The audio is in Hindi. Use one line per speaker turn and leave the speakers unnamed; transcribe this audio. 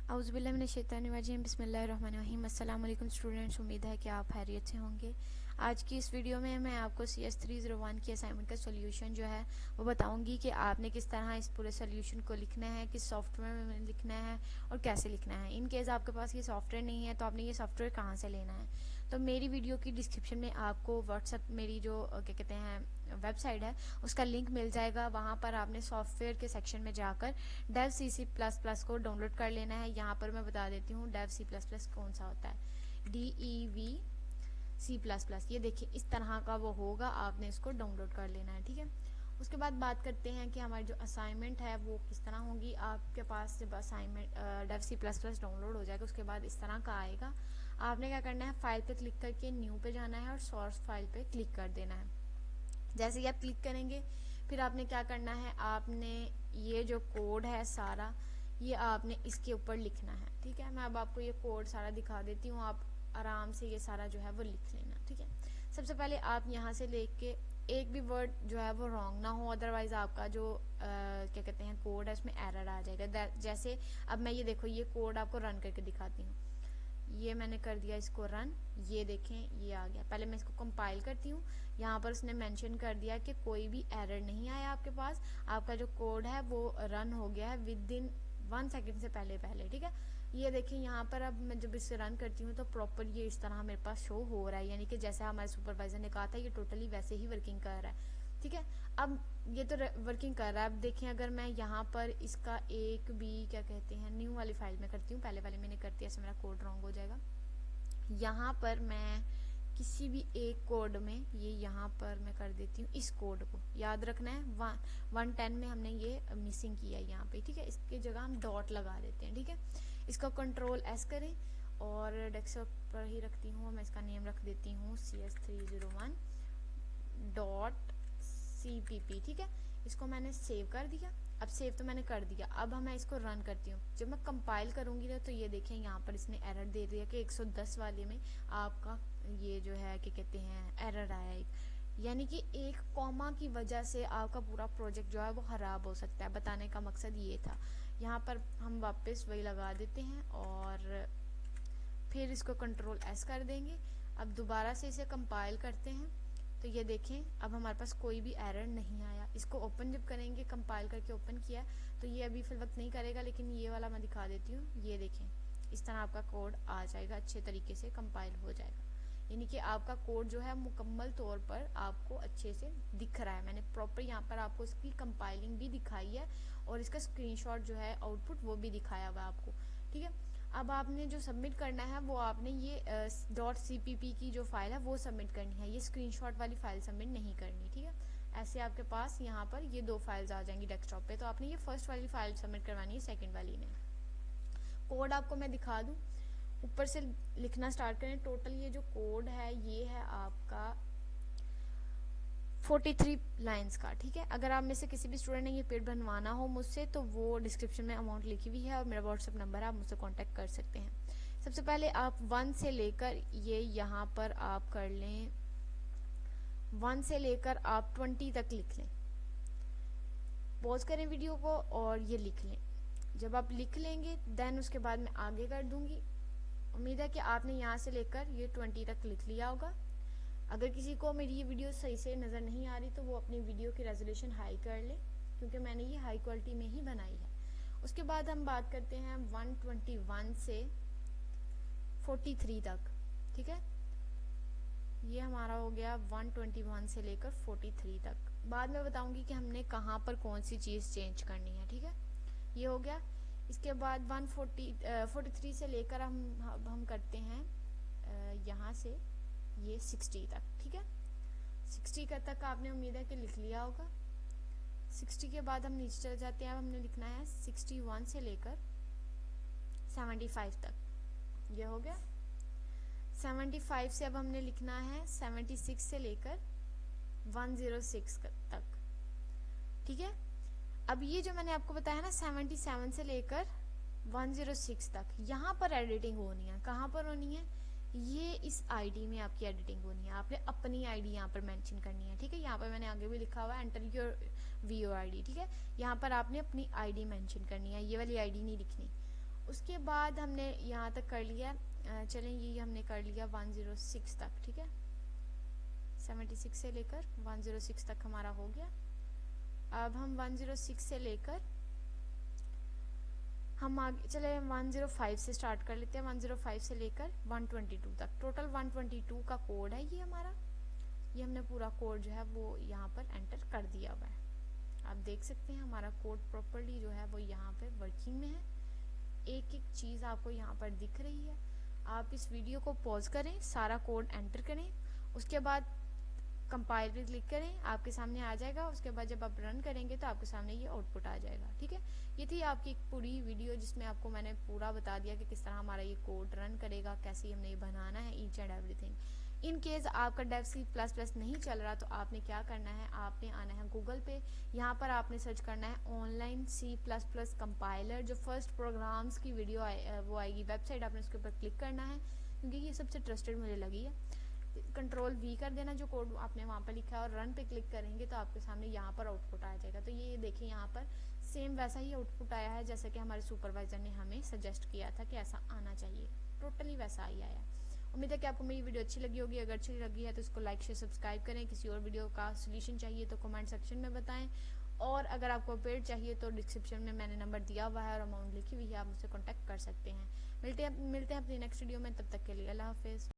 औज़ुबिल्लाहिमिनश्शैतानिर्रजीम बिस्मिल्लाहिर्रहमानिर्रहीम। अस्सलाम वालेकुम स्टूडेंट्स, उम्मीद है कि आप खैरियत से होंगे। आज की इस वीडियो में मैं आपको CS301 की असाइनमेंट का सोल्यूशन जो है वो बताऊंगी कि आपने किस तरह इस पूरे सोल्यूशन को लिखना है, किस सॉफ्टवेयर में लिखना है और कैसे लिखना है। इन केस आपके पास ये सॉफ्टवेयर नहीं है तो आपने ये सॉफ्टवेयर कहाँ से लेना है। तो मेरी वीडियो की डिस्क्रिप्शन में आपको व्हाट्सएप मेरी जो क्या कहते हैं वेबसाइट है उसका लिंक मिल जाएगा। वहाँ पर आपने सॉफ्टवेयर के सेक्शन में जाकर डेव C++ को डाउनलोड कर लेना है। यहाँ पर मैं बता देती हूँ डेव C++ कौन सा होता है। DEV C++, ये देखिए इस तरह का वो होगा, आपने इसको डाउनलोड कर लेना है। ठीक है, उसके बाद बात करते हैं कि हमारी जो असाइनमेंट है वो किस तरह होगी। आपके पास जब असाइनमेंट डेव C++ डाउनलोड हो जाएगा उसके बाद इस तरह का आएगा। आपने क्या करना है, फाइल पे क्लिक करके न्यू पे जाना है और सोर्स फाइल पे क्लिक कर देना है। जैसे ही आप क्लिक करेंगे फिर आपने क्या करना है, आपने ये जो कोड है सारा ये आपने इसके ऊपर लिखना है। ठीक है, मैं अब आपको ये कोड सारा दिखा देती हूँ, आप आराम से ये सारा जो है वो लिख लेना। ठीक है, सबसे पहले आप यहाँ से लेके एक भी वर्ड जो है वो रॉन्ग ना हो, अदरवाइज आपका जो क्या कहते हैं कोड है उसमें एरर आ जाएगा। जैसे अब मैं ये देखो ये कोड आपको रन करके दिखाती हूँ। ये मैंने कर दिया इसको रन, ये देखें ये आ गया। पहले मैं इसको कंपाइल करती हूँ। यहाँ पर उसने मेंशन कर दिया कि कोई भी एरर नहीं आया आपके पास, आपका जो कोड है वो रन हो गया है विद इन 1 सेकेंड से पहले। ठीक है, ये देखें यहाँ पर अब मैं जब इसे रन करती हूँ तो प्रॉपर ये इस तरह मेरे पास शो हो रहा है, यानी कि जैसे हमारे सुपरवाइजर ने कहा था ये टोटली वैसे ही वर्किंग कर रहा है। ठीक है, अब ये तो वर्किंग कर रहा है। अब देखें अगर मैं यहाँ पर इसका एक भी क्या कहते हैं न्यू वाली फाइल में करती हूँ, पहले वाली मैंने करती है, ऐसे मेरा कोड रॉन्ग हो जाएगा। यहाँ पर मैं किसी भी एक कोड में ये यहाँ पर मैं कर देती हूँ, इस कोड को याद रखना है 110 में हमने ये मिसिंग किया है यहाँ पे। ठीक है, इसकी जगह हम डॉट लगा देते हैं। ठीक है, इसका Ctrl+S करें और डेस्कटॉप पर ही रखती हूँ, मैं इसका नेम रख देती हूँ CS301.cpp। ठीक है, इसको मैंने सेव कर दिया। अब सेव तो मैंने कर दिया, अब मैं इसको रन करती हूँ। जब मैं कंपाइल करूंगी तो ये देखें यहाँ पर इसने एरर दे दिया कि 110 वाले में आपका ये जो है क्या कहते हैं एरर आया एक, यानी कि एक कॉमा की वजह से आपका पूरा प्रोजेक्ट जो है वो खराब हो सकता है। बताने का मकसद ये था। यहाँ पर हम वापस वही लगा देते हैं और फिर इसको Ctrl+S कर देंगे। अब दोबारा से इसे कंपाइल करते हैं तो ये देखें अब हमारे पास कोई भी एरर नहीं आया। इसको ओपन जब करेंगे, कंपाइल करके ओपन किया तो ये अभी फिल वक्त नहीं करेगा, लेकिन ये वाला मैं दिखा देती हूँ। ये देखें इस तरह आपका कोड आ जाएगा, अच्छे तरीके से कंपाइल हो जाएगा, यानी कि आपका कोड जो है मुकम्मल तौर पर आपको अच्छे से दिख रहा है। मैंने प्रॉपर यहाँ पर आपको इसकी कंपाइलिंग भी दिखाई है और इसका स्क्रीनशॉट जो है आउटपुट वो भी दिखाया हुआ है आपको। ठीक है, अब आपने जो सबमिट करना है वो आपने ये .cpp की जो फाइल है वो सबमिट करनी है, ये स्क्रीनशॉट वाली फाइल सबमिट नहीं करनी। ठीक है, ऐसे आपके पास यहाँ पर ये दो फाइल्स आ जाएंगी डेस्कटॉप पे, तो आपने ये फर्स्ट वाली फाइल सबमिट करवानी है, सेकंड वाली नहीं। कोड आपको मैं दिखा दूँ, ऊपर से लिखना स्टार्ट करें। टोटल ये जो कोड है ये है आपका 43 लाइंस का। ठीक है, अगर आप में से किसी भी स्टूडेंट ने ये पेड बनवाना हो मुझसे तो वो डिस्क्रिप्शन में अमाउंट लिखी हुई है और मेरा व्हाट्सएप नंबर है, आप मुझसे कांटेक्ट कर सकते हैं। सबसे पहले आप 1 से लेकर ये यहाँ पर आप कर लें, 1 से लेकर आप 20 तक लिख लें। पॉज करें वीडियो को और ये लिख लें। जब आप लिख लेंगे देन उसके बाद मैं आगे कर दूंगी। उम्मीद है कि आपने यहाँ से लेकर ये 20 तक लिख लिया होगा। अगर किसी को मेरी ये वीडियो सही से नज़र नहीं आ रही तो वो अपनी वीडियो की रेजोल्यूशन हाई कर ले, क्योंकि मैंने ये हाई क्वालिटी में ही बनाई है। उसके बाद हम बात करते हैं 121 से 43 तक। ठीक है, ये हमारा हो गया 121 से लेकर 43 तक। बाद में बताऊंगी कि हमने कहाँ पर कौन सी चीज़ चेंज करनी है। ठीक है, ये हो गया। इसके बाद 143 से लेकर हम करते हैं यहाँ से ये 60 तक। ठीक है, 60 का तक आपने उम्मीद है कि लिख लिया होगा। 60 के बाद हम नीचे चले जाते हैं। अब हमने लिखना है 61 से लेकर 75 तक। ये हो गया। 75 से अब हमने लिखना है 76 से लेकर 106 तक। ठीक है, अब ये जो मैंने आपको बताया ना 77 से लेकर 106 तक, यहाँ पर एडिटिंग होनी है। कहाँ पर होनी है, ये इस आईडी में आपकी एडिटिंग होनी है। आपने अपनी आईडी यहाँ पर मेंशन करनी है। ठीक है, यहाँ पर मैंने आगे भी लिखा हुआ है एंटर योर VO ID। ठीक है, यहाँ पर आपने अपनी आईडी मेंशन करनी है, ये वाली आईडी नहीं लिखनी। उसके बाद हमने यहाँ तक कर लिया, चलें ये हमने कर लिया 106 तक, ठीक है, 76 से लेकर 106 तक हमारा हो गया। अब हम 106 से लेकर हम आगे चले 105 से स्टार्ट कर लेते हैं। 105 से लेकर 122 तक, टोटल 122 का कोड है ये हमारा। ये हमने पूरा कोड जो है वो यहाँ पर एंटर कर दिया हुआ है। आप देख सकते हैं हमारा कोड प्रॉपर्ली जो है वो यहाँ पे वर्किंग में है। एक एक चीज़ आपको यहाँ पर दिख रही है। आप इस वीडियो को पॉज करें, सारा कोड एंटर करें, उसके बाद कंपाइल पे क्लिक करें, आपके सामने आ जाएगा। उसके बाद जब आप रन करेंगे तो आपके सामने ये आउटपुट आ जाएगा, ठीक है। ये थी आपकी एक पूरी वीडियो जिसमें आपको मैंने पूरा बता दिया कि किस तरह हमारा ये कोड रन करेगा, कैसे हमने ये बनाना है, each and everything. In case आपका डेव सी प्लस प्लस नहीं चल रहा तो आपने क्या करना है, आपने आना है गूगल पे, यहाँ पर आपने सर्च करना है online C plus plus compiler. जो फर्स्ट प्रोग्राम्स की वीडियो वो आएगी वेबसाइट, आपने उसके ऊपर क्लिक करना है क्योंकि ये सबसे ट्रस्टेड मुझे लगी है। कंट्रोल वी कर देना जो कोड आपने वहाँ पर लिखा है और रन पे क्लिक करेंगे तो आपके सामने यहाँ पर आउटपुट आ जाएगा। तो ये देखिए यहाँ पर सेम वैसा ही आउटपुट आया है जैसा कि हमारे सुपरवाइजर ने हमें सजेस्ट किया था कि ऐसा आना चाहिए, टोटली वैसा ही आया। उम्मीद है कि आपको मेरी वीडियो अच्छी लगी होगी। अगर अच्छी लगी है तो इसको लाइक शेयर सब्सक्राइब करें। किसी और वीडियो का सोल्यूशन चाहिए तो कमेंट सेक्शन में बताएं, और अगर आपको पेड चाहिए तो डिस्क्रिप्शन में मैंने नंबर दिया हुआ है और अमाउंट लिखी हुई है, आप मुझसे कॉन्टैक्ट कर सकते हैं। मिलते हैं अपनी नेक्स्ट वीडियो में, तब तक के लिए अल्लाह हाफिज़।